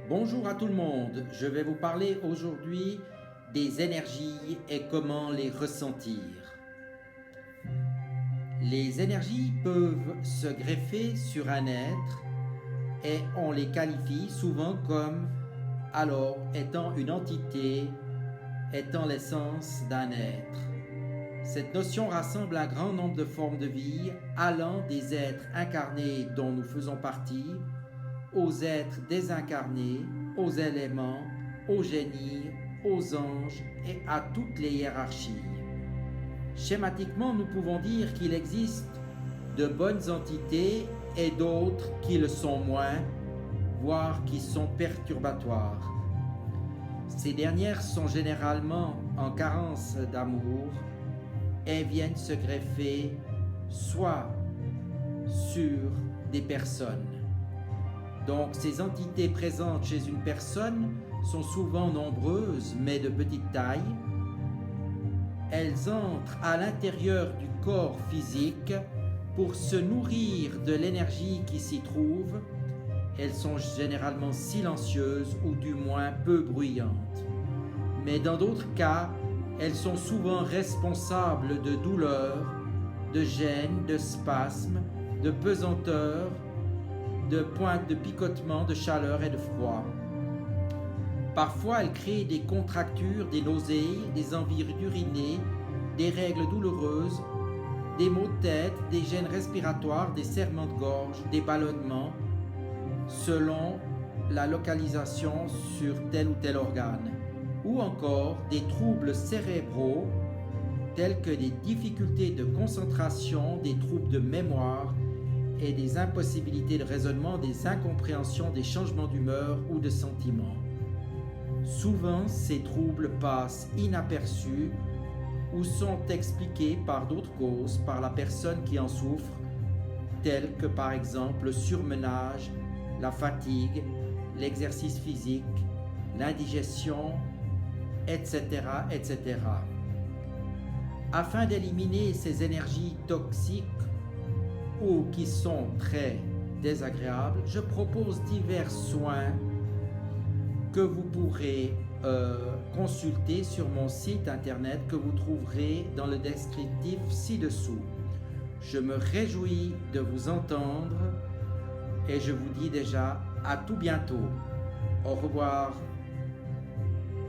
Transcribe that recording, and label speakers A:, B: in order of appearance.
A: Bonjour à tout le monde, je vais vous parler aujourd'hui des énergies et comment les ressentir. Les énergies peuvent se greffer sur un être et on les qualifie souvent comme alors étant une entité, étant l'essence d'un être. Cette notion rassemble un grand nombre de formes de vie, allant des êtres incarnés dont nous faisons partie, aux êtres désincarnés, aux éléments, aux génies, aux anges et à toutes les hiérarchies. Schématiquement, nous pouvons dire qu'il existe de bonnes entités et d'autres qui le sont moins, voire qui sont perturbatoires. Ces dernières sont généralement en carence d'amour et viennent se greffer soit sur des personnes. Donc ces entités présentes chez une personne sont souvent nombreuses mais de petite taille. Elles entrent à l'intérieur du corps physique pour se nourrir de l'énergie qui s'y trouve. Elles sont généralement silencieuses ou du moins peu bruyantes. Mais dans d'autres cas, elles sont souvent responsables de douleurs, de gênes, de spasmes, de pesanteurs, de pointes de picotement, de chaleur et de froid. Parfois, elles créent des contractures, des nausées, des envies d'uriner, des règles douloureuses, des maux de tête, des gènes respiratoires, des serrements de gorge, des ballonnements, selon la localisation sur tel ou tel organe, ou encore des troubles cérébraux tels que des difficultés de concentration, des troubles de mémoire et des impossibilités de raisonnement, des incompréhensions, des changements d'humeur ou de sentiments. Souvent, ces troubles passent inaperçus ou sont expliqués par d'autres causes par la personne qui en souffre, telles que par exemple le surmenage, la fatigue, l'exercice physique, l'indigestion, etc., etc. Afin d'éliminer ces énergies toxiques ou qui sont très désagréables, je propose divers soins que vous pourrez consulter sur mon site internet que vous trouverez dans le descriptif ci-dessous. Je me réjouis de vous entendre et je vous dis déjà à tout bientôt. Au revoir.